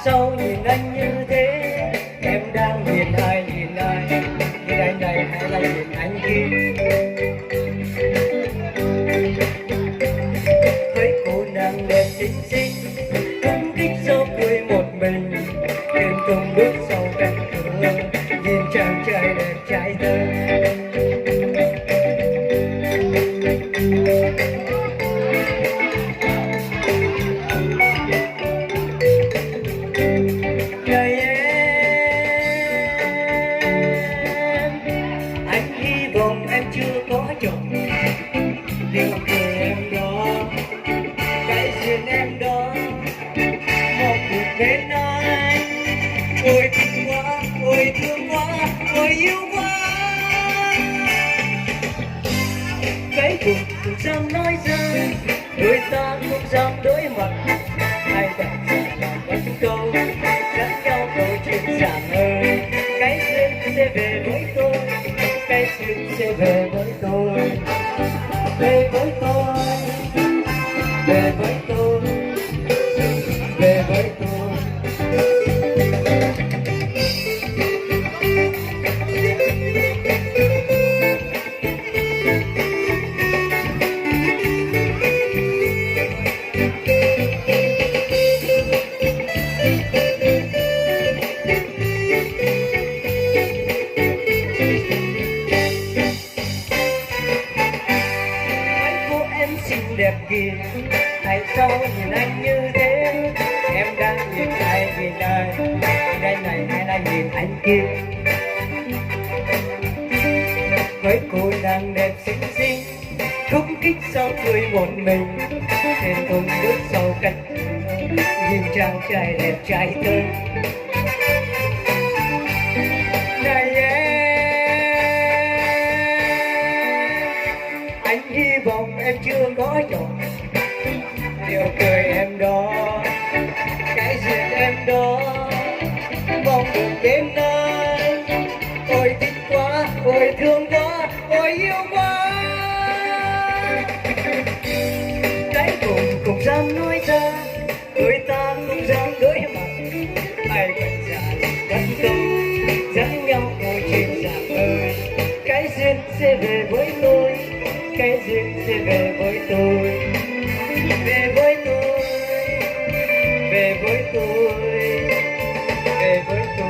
sau nhìn anh như thế, em đang nhìn ai, nhìn anh này hay là nhìn anh kia? Thấy cô nàng đẹp xinh xinh, cũng thích sau cười một mình, đêm không bước sau cánh cửa, nhìn chàng trai đẹp trai thơ. Em chưa có chồng, điều cười em đó, cái duyên em đó, một cuộc bên anh. Ôi thích quá, ôi thương quá, ôi yêu quá. Cái cuộc không dám nói ra, đôi ta không dám đối mặt. Hai bạn làm có chúng câu, gắn nhau câu chuyện giản hơn. Cái duyên sẽ về với tôi, cái duyên sẽ về với tôi, về với tôi, về với tôi, về với tôi. Xinh đẹp kìa, tại sao nhìn anh như thế? Em đang nhìn ai, nhìn anh này hay là nhìn anh kia? Với cô nàng đẹp xinh xinh, khúc khích sau cười một mình, nên cùng bước sau cánh cửa, nhìn chàng trai đẹp trai thơ. Này anh hy vọng em chưa có chồng, điều cười em đó, cái duyên em đó, mong được đến anh. Ôi thích quá, ôi thương quá, ôi yêu quá. Cái cùng không dám nói ra, đôi ta không dám đối mặt. Ai vẫn già vẫn không dẫn nhau câu chuyện giản ơi. Cái duyên sẽ về với tôi, cái duyên sẽ về với tôi, về với tôi, về với tôi, về với tôi.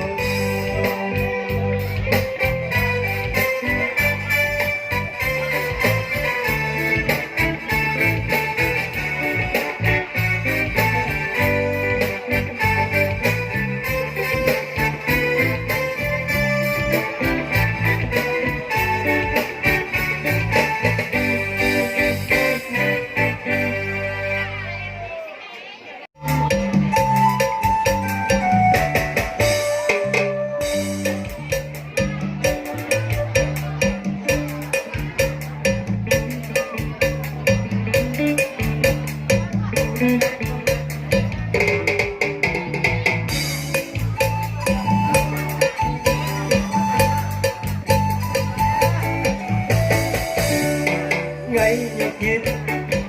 Ngày nhật nhìn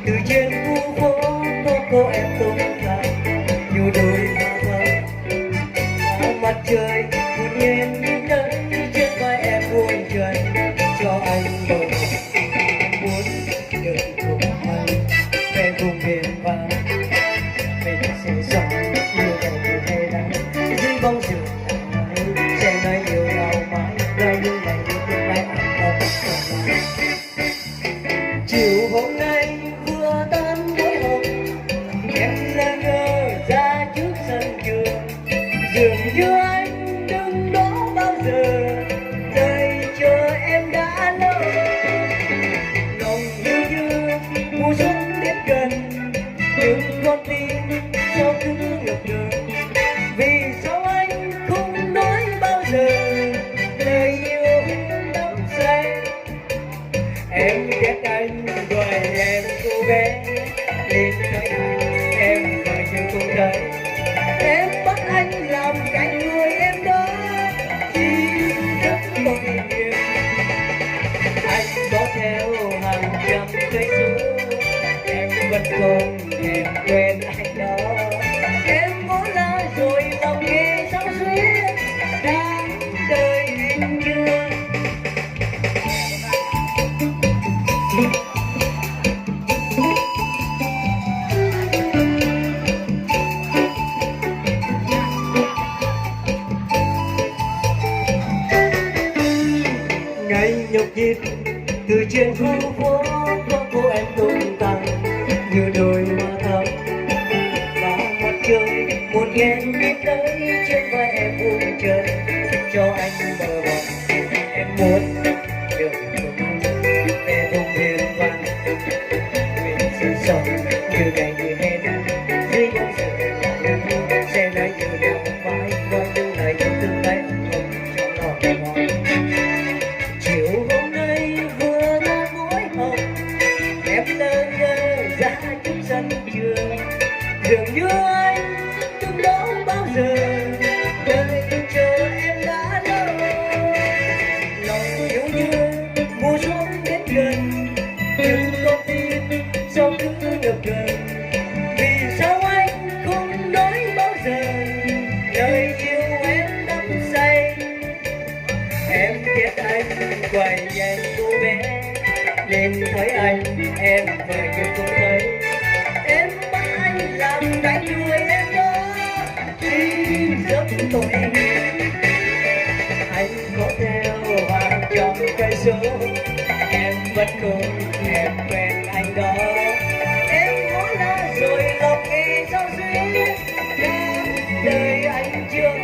từ trên khu phố, có cô em tung lại nhiều đôi hoa thơm. Mặt trời buồn nhiên đến trên vai em buồn trời, cho anh bầu muốn được cùng anh về vùng biển vàng. Mình sẽ sống yêu đầu ngày nắng dưới bóng rừng sẽ nói yêu nhau mãi, nói những ngày như ngày anh không còn lại. Chiều hôm nay nhộn nhịp từ trên khu phố có cô em tung tăng như đôi hoa thắm và mặt trời một ghen đến tới trên vai em buông chân cho anh mơ mộng em muốn được cùng về vùng miền vàng mình sẽ sống như ngày như hè dưới bóng trời sẽ nói như nào mãi nói những lời yêu thương tay trong lòng mòn chiều hôm nay vừa ra cuối hồng em lơ ngơ ra chút sân trường dường như anh từng đó bao giờ đợi chờ em đã lâu lòng yêu như mùa xuân đến gần nhưng con tim sao cứ ngập ngừng vì sao anh không nói bao giờ lời yêu em đắm say em biết anh quay nhanh cô bé nên thấy anh em vời như không thấy em bắt anh làm cái đuôi em đó đi giấc tội anh có theo hàng trăm cây số em vẫn không em quen anh đó em ngó ra rồi lòng nghe sao duyên cả đời anh chưa